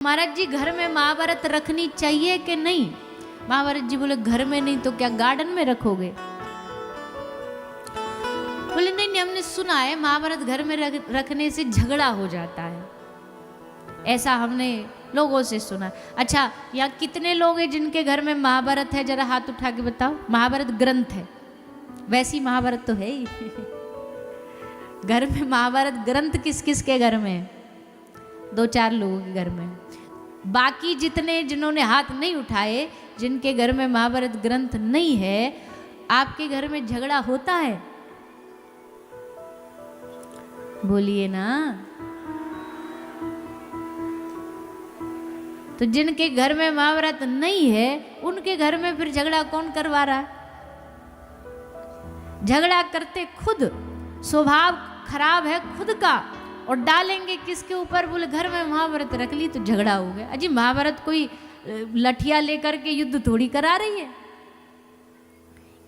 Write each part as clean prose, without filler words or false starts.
महाराज जी घर में महाभारत रखनी चाहिए कि नहीं? महाभारत जी बोले घर में नहीं तो क्या गार्डन में रखोगे? बोले नहीं नहीं, हमने सुना है महाभारत घर में रखने से झगड़ा हो जाता है, ऐसा हमने लोगों से सुना। अच्छा, यहाँ कितने लोग हैं जिनके घर में महाभारत है? जरा हाथ उठा के बताओ। महाभारत ग्रंथ है, वैसी महाभारत तो है ही। घर में महाभारत ग्रंथ किस किस के घर में है? 2-4 लोगों के घर में। बाकी जितने जिन्होंने हाथ नहीं उठाए, जिनके घर में महाभारत ग्रंथ नहीं है, आपके घर में झगड़ा होता है? बोलिए ना। तो जिनके घर में महाभारत नहीं है, उनके घर में फिर झगड़ा कौन करवा रहा है? झगड़ा करते खुद, स्वभाव खराब है खुद का, और डालेंगे किसके ऊपर? बोले घर में महाभारत रख ली तो झगड़ा हो गया। अजी महाभारत कोई लठिया लेकर के युद्ध थोड़ी करा रही है।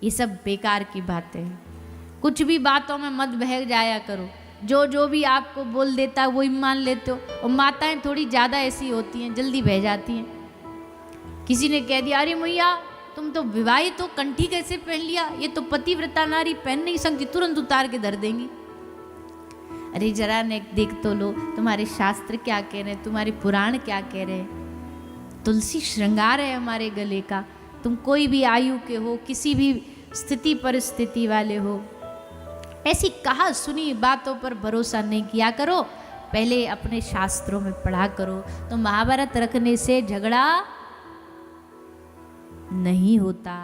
ये सब बेकार की बातें हैं। कुछ भी बातों में मत बहक जाया करो। जो भी आपको बोल देता है वही मान लेते हो। और माताएं थोड़ी ज़्यादा ऐसी होती हैं, जल्दी बह जाती हैं। किसी ने कह दिया अरे मैया तुम तो विवाहित हो, कंठी कैसे पहन लिया? ये तो पतिव्रता नारी पहन नहीं सकती, तुरंत उतार के धर देंगी। अरे जरा ने देख तो लो, तुम्हारे शास्त्र क्या कह रहे हैं, तुम्हारे पुराण क्या कह रहे हैं। तुलसी श्रृंगार है हमारे गले का। तुम कोई भी आयु के हो, किसी भी स्थिति परिस्थिति वाले हो, ऐसी कहा सुनी बातों पर भरोसा नहीं किया करो। पहले अपने शास्त्रों में पढ़ा करो। तो महाभारत रखने से झगड़ा नहीं होता।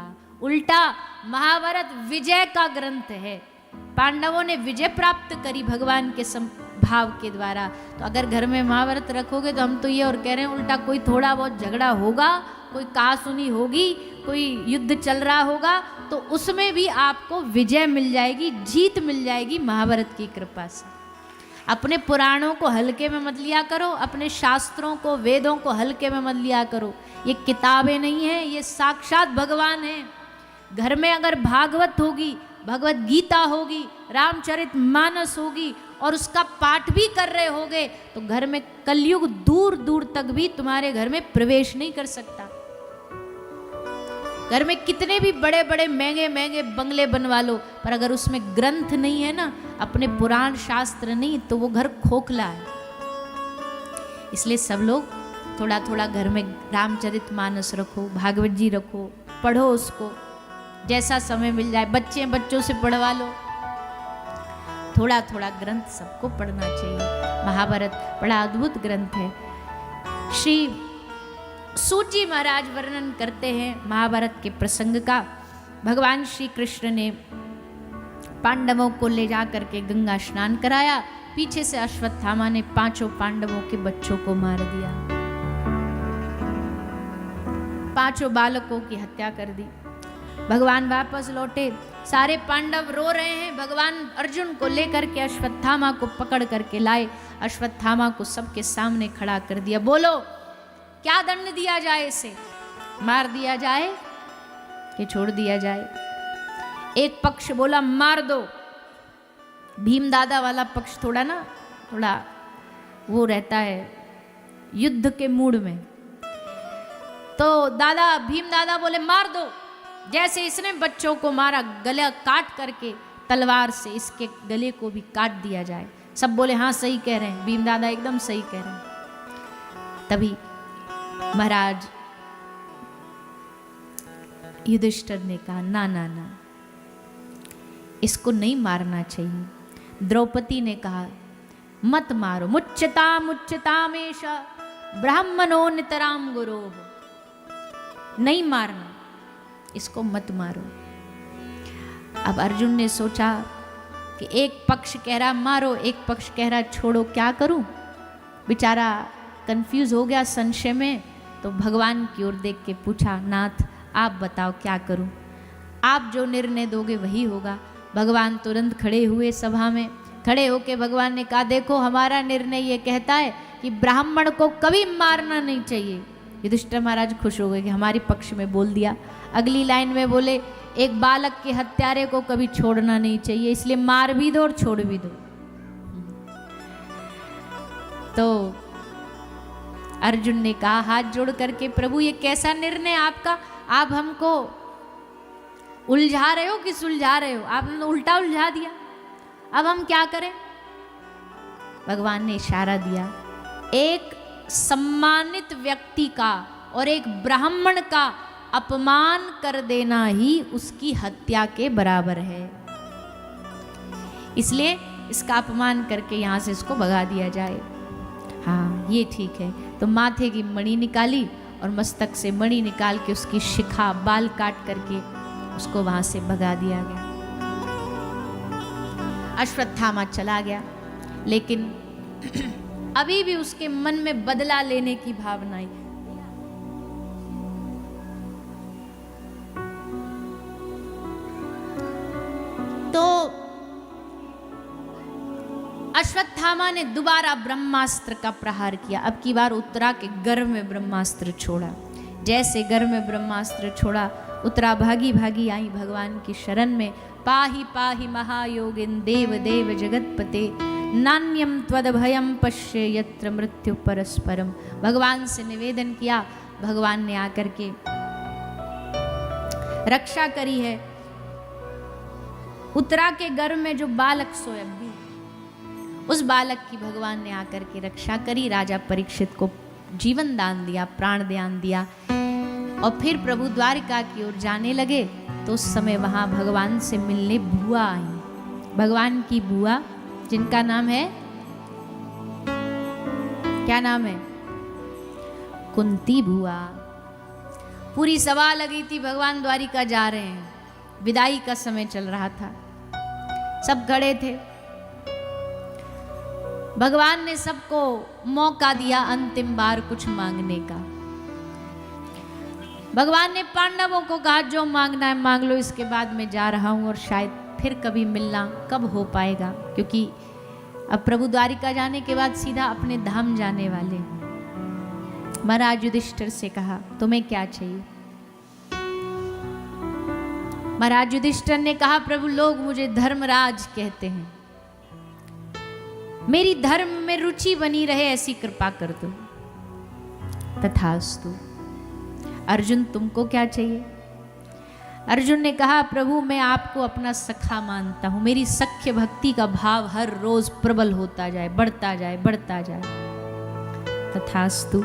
उल्टा महाभारत विजय का ग्रंथ है। पांडवों ने विजय प्राप्त करी भगवान के भाव के द्वारा। तो अगर घर में महाभारत रखोगे तो हम तो ये और कह रहे हैं, उल्टा कोई थोड़ा बहुत झगड़ा होगा, कोई कहासुनी होगी, कोई युद्ध चल रहा होगा, तो उसमें भी आपको विजय मिल जाएगी, जीत मिल जाएगी महाभारत की कृपा से। अपने पुराणों को हल्के में मत लिया करो, अपने शास्त्रों को, वेदों को हल्के में मत लिया करो। ये किताबें नहीं है, ये साक्षात भगवान है। घर में अगर भागवत होगी, भगवत गीता होगी, रामचरित मानस होगी, और उसका पाठ भी कर रहे होगे, तो घर में कलयुग दूर दूर तक भी तुम्हारे घर में प्रवेश नहीं कर सकता। घर में कितने भी बड़े बड़े महंगे महंगे बंगले बनवा लो, पर अगर उसमें ग्रंथ नहीं है ना, अपने पुराण शास्त्र नहीं, तो वो घर खोखला है। इसलिए सब लोग थोड़ा थोड़ा घर में रामचरित मानस रखो, भागवत जी रखो, पढ़ो उसको, जैसा समय मिल जाए। बच्चों से पढ़वा लो। थोड़ा थोड़ा ग्रंथ सबको पढ़ना चाहिए। महाभारत बड़ा अद्भुत ग्रंथ है। श्री सूत जी महाराज वर्णन करते हैं महाभारत के प्रसंग का। भगवान श्री कृष्ण ने पांडवों को ले जा करके गंगा स्नान कराया। पीछे से अश्वत्थामा ने 5 पांडवों के बच्चों को मार दिया, 5 बालकों की हत्या कर दी। भगवान वापस लौटे, सारे पांडव रो रहे हैं। भगवान अर्जुन को लेकर के अश्वत्थामा को पकड़ करके लाए। अश्वत्थामा को सबके सामने खड़ा कर दिया। बोलो क्या दंड दिया जाए? इसे मार दिया जाए कि छोड़ दिया जाए? एक पक्ष बोला मार दो। भीम दादा वाला पक्ष थोड़ा वो रहता है युद्ध के मूड में। तो भीम दादा बोले मार दो। जैसे इसने बच्चों को मारा, गला काट करके तलवार से इसके गले को भी काट दिया जाए। सब बोले हाँ सही कह रहे हैं, भीम दादा एकदम सही कह रहे हैं। तभी महाराज युधिष्ठिर ने कहा ना ना ना, इसको नहीं मारना चाहिए। द्रौपदी ने कहा मत मारो, मुच्यतामेष ब्राह्मणो नितराम गुरो, नहीं मारना, इसको मत मारो। अब अर्जुन ने सोचा कि एक पक्ष कह रहा मारो, एक पक्ष कह रहा छोड़ो, क्या करूं? बेचारा कंफ्यूज हो गया संशय में। तो भगवान की ओर देख के पूछा नाथ आप बताओ क्या करूं? आप जो निर्णय दोगे वही होगा। भगवान तुरंत खड़े हुए सभा में। खड़े होके भगवान ने कहा देखो हमारा निर्णय ये कहता है कि ब्राह्मण को कभी मारना नहीं चाहिए। युधिष्ठिर महाराज खुश हो गए कि हमारे पक्ष में बोल दिया। अगली लाइन में बोले एक बालक के हत्यारे को कभी छोड़ना नहीं चाहिए, इसलिए मार भी दो और छोड़ भी दो। तो अर्जुन ने कहा हाथ जोड़ करके, प्रभु ये कैसा निर्णय आपका, आप हमको उलझा रहे हो कि सुलझा रहे हो, आपने उल्टा उलझा दिया, अब हम क्या करें। भगवान ने इशारा दिया, एक सम्मानित व्यक्ति का और एक ब्राह्मण का अपमान कर देना ही उसकी हत्या के बराबर है, इसलिए इसका अपमान करके यहाँ से इसको भगा दिया जाए। हाँ ये ठीक है। तो माथे की मणि निकाली और मस्तक से मणि निकाल के उसकी शिखा बाल काट करके उसको वहां से भगा दिया गया। अश्वत्थामा चला गया, लेकिन अभी भी उसके मन में बदला लेने की भावना आई। तो अश्वत्थामा ने दोबारा ब्रह्मास्त्र का प्रहार किया। अब की बार उत्तरा के गर्भ में ब्रह्मास्त्र छोड़ा। जैसे गर्भ में ब्रह्मास्त्र छोड़ा, उत्तरा भागी भागी आई भगवान की शरण में। पाहि पाहि महायोगिन देव देव जगतपते, नान्यम त्वदभयम पश्य यत्र मृत्यु परस्परम। भगवान से निवेदन किया, भगवान ने आकर के रक्षा करी है। उत्तरा के गर्भ में जो बालक सोया, उस बालक की भगवान ने आकर के रक्षा करी। राजा परीक्षित को जीवन दान दिया, प्राण दान दिया। और फिर प्रभु द्वारिका की ओर जाने लगे तो उस समय वहां भगवान से मिलने बुआ आई। भगवान की बुआ, जिनका नाम है, क्या नाम है, कुंती बुआ। पूरी सभा लगी थी, भगवान द्वारिका जा रहे हैं, विदाई का समय चल रहा था, सब खड़े थे। भगवान ने सबको मौका दिया अंतिम बार कुछ मांगने का। भगवान ने पांडवों को कहा जो मांगना है मांग लो, इसके बाद मैं जा रहा हूं और शायद फिर कभी मिलना कब हो पाएगा, क्योंकि अब प्रभु द्वारिका जाने के बाद सीधा अपने धाम जाने वाले। महाराज युधिष्ठिर से कहा तुम्हें क्या चाहिए। महाराज युधिष्ठिर ने कहा प्रभु लोग मुझे धर्मराज कहते हैं, मेरी धर्म में रुचि बनी रहे ऐसी कृपा कर दो। तथास्तु। अर्जुन तुमको क्या चाहिए। अर्जुन ने कहा प्रभु मैं आपको अपना सखा मानता हूं, मेरी सख्य भक्ति का भाव हर रोज प्रबल होता जाए, बढ़ता जाए, बढ़ता जाए। तथास्तु।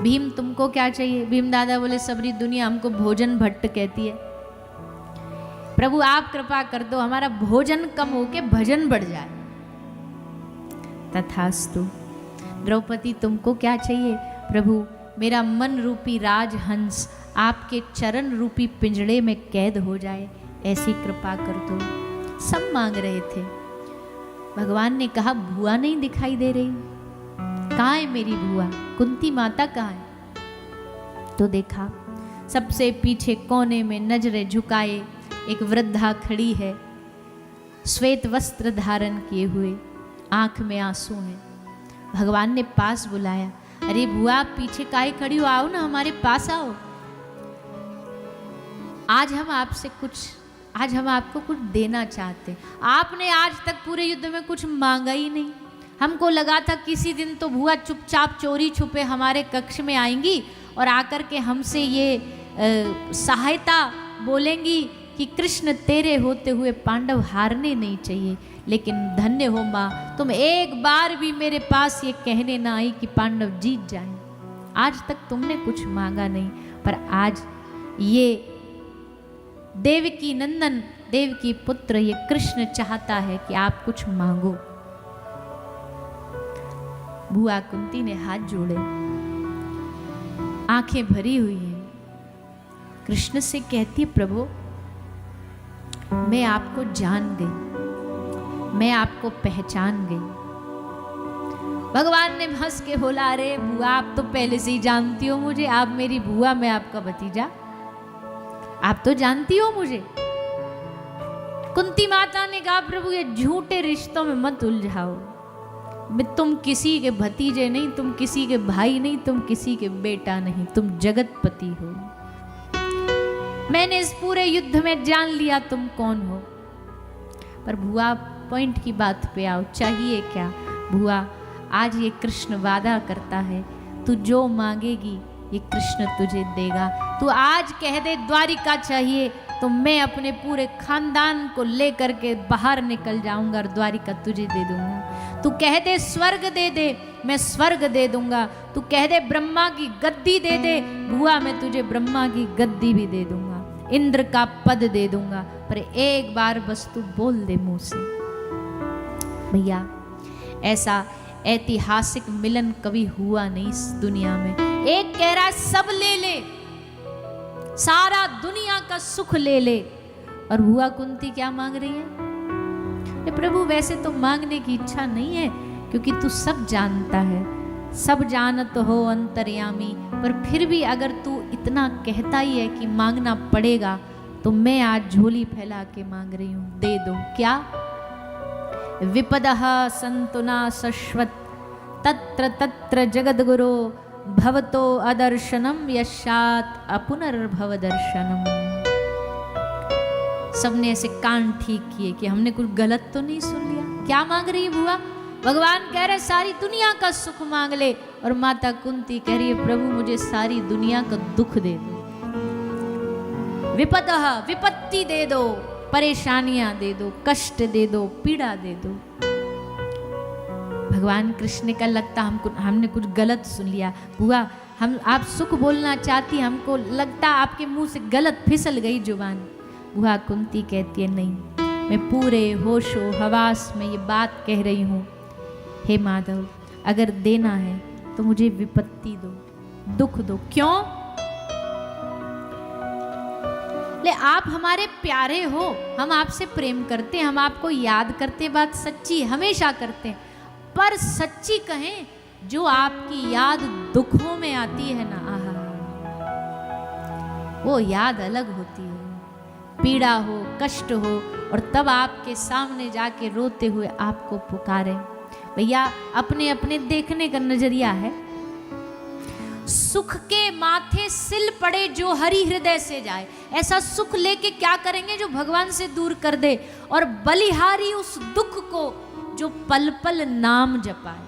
भीम तुमको क्या चाहिए। भीम दादा बोले सबरी दुनिया हमको भोजन भट्ट कहती है, प्रभु आप कृपा कर दो हमारा भोजन कम होके भजन बढ़ जाए। तथास्तु। द्रौपदी तुमको क्या चाहिए। प्रभु मेरा मन रूपी राजहंस आपके चरण रूपी पिंजड़े में कैद हो जाए, ऐसी कृपा कर दो। सब मांग रहे थे। भगवान ने कहा बुआ नहीं दिखाई दे रही, कहाँ है मेरी बुआ, कुंती माता कहाँ है। तो देखा सबसे पीछे कोने में नजरें झुकाए एक वृद्धा खड़ी है, श्वेत वस्त्र धारण किए हुए, आंख में आंसू हैं। भगवान ने पास बुलाया, अरे बुआ आप पीछे काहे खड़ी हो, आओ ना हमारे पास आओ। आज हम आपको कुछ देना चाहते हैं। आपने आज तक पूरे युद्ध में कुछ मांगा ही नहीं। हमको लगा था किसी दिन तो बुआ चुपचाप चोरी छुपे हमारे कक्ष में आएंगी और आकर के हमसे ये सहायता बोलेंगी कि कृष्ण तेरे होते हुए पांडव हारने नहीं चाहिए। लेकिन धन्य हो माँ, तुम एक बार भी मेरे पास ये कहने ना आई कि पांडव जीत जाएं। आज तक तुमने कुछ मांगा नहीं, पर आज ये देवकी नंदन, देवकी पुत्र ये कृष्ण चाहता है कि आप कुछ मांगो। बुआ कुंती ने हाथ जोड़े, आंखें भरी हुई हैं, कृष्ण से कहती प्रभु मैं आपको जान गई, मैं आपको पहचान गई। भगवान ने हंस के बोला अरे बुआ आप तो पहले से ही जानती हो मुझे, आप मेरी बुआ मैं आपका भतीजा, आप तो जानती हो मुझे। कुंती माता ने कहा प्रभु ये झूठे रिश्तों में मत उलझाओ, तुम किसी के भतीजे नहीं, तुम किसी के भाई नहीं, तुम किसी के बेटा नहीं, तुम जगतपति हो। मैंने इस पूरे युद्ध में जान लिया तुम कौन हो। पर बुआ पॉइंट की बात पे आओ, चाहिए क्या। बुआ आज ये कृष्ण वादा करता है, तू जो मांगेगी ये कृष्ण तुझे देगा। तू आज कह दे द्वारिका चाहिए, तो मैं अपने पूरे खानदान को लेकर के बाहर निकल जाऊंगा और द्वारिका तुझे दे दूंगा। तू कह दे स्वर्ग दे दे, मैं स्वर्ग दे दूंगा। तू कह दे ब्रह्मा की गद्दी दे दे, बुआ मैं तुझे ब्रह्मा की गद्दी भी दे दूंगा, इंद्र का पद दे दूंगा। पर एक बार बस तू बोल दे मुंह से। भैया ऐसा ऐतिहासिक मिलन कभी हुआ नहीं इस दुनिया में। एक कह रहा है सब ले ले, सारा दुनिया का सुख ले ले, और हुआ कुंती क्या मांग रही है? प्रभु वैसे तो मांगने की इच्छा नहीं है, क्योंकि तू सब जानता है, सब जानत हो अंतर्यामी, पर फिर भी अगर तू इतना कहता ही है कि मांगना पड़ेगा, तो मैं आज झोली फैला के मांग रही हूं, दे दो। क्या? विपदः सन्तु न शश्वत् तत्र तत्र जगद्गुरो भवतो अदर्शनम यशात अपुनर्भव दर्शनम। सबने ऐसे कान ठीक किए कि हमने कुछ गलत तो नहीं सुन लिया। क्या मांग रही है बुआ? भगवान कह रहे सारी दुनिया का सुख मांग ले, और माता कुंती कह रही है प्रभु मुझे सारी दुनिया का दुख दे दो। विपदः विपत्ति दे दो, परेशानियां दे दो, कष्ट दे दो, पीड़ा दे दो। भगवान कृष्ण का लगता हमने कुछ गलत सुन लिया। बुआ हम आप सुख बोलना चाहती, हमको लगता आपके मुंह से गलत फिसल गई जुबान। बुआ कुंती कहती है नहीं, मैं पूरे होशो हवास में ये बात कह रही हूँ, हे माधव अगर देना है तो मुझे विपत्ति दो, दुख दो। क्यों? ले आप हमारे प्यारे हो, हम आपसे प्रेम करते हैं, हम आपको याद करते, बात सच्ची हमेशा करते हैं, पर सच्ची कहें जो आपकी याद दुखों में आती है ना, आहा वो याद अलग होती है। पीड़ा हो, कष्ट हो, और तब आपके सामने जाके रोते हुए आपको पुकारे। भैया अपने अपने देखने का नजरिया है। सुख के माथे सिल पड़े जो हरि हृदय से जाए, ऐसा सुख लेके क्या करेंगे जो भगवान से दूर कर दे, और बलिहारी उस दुख को जो पल पल नाम जपाए।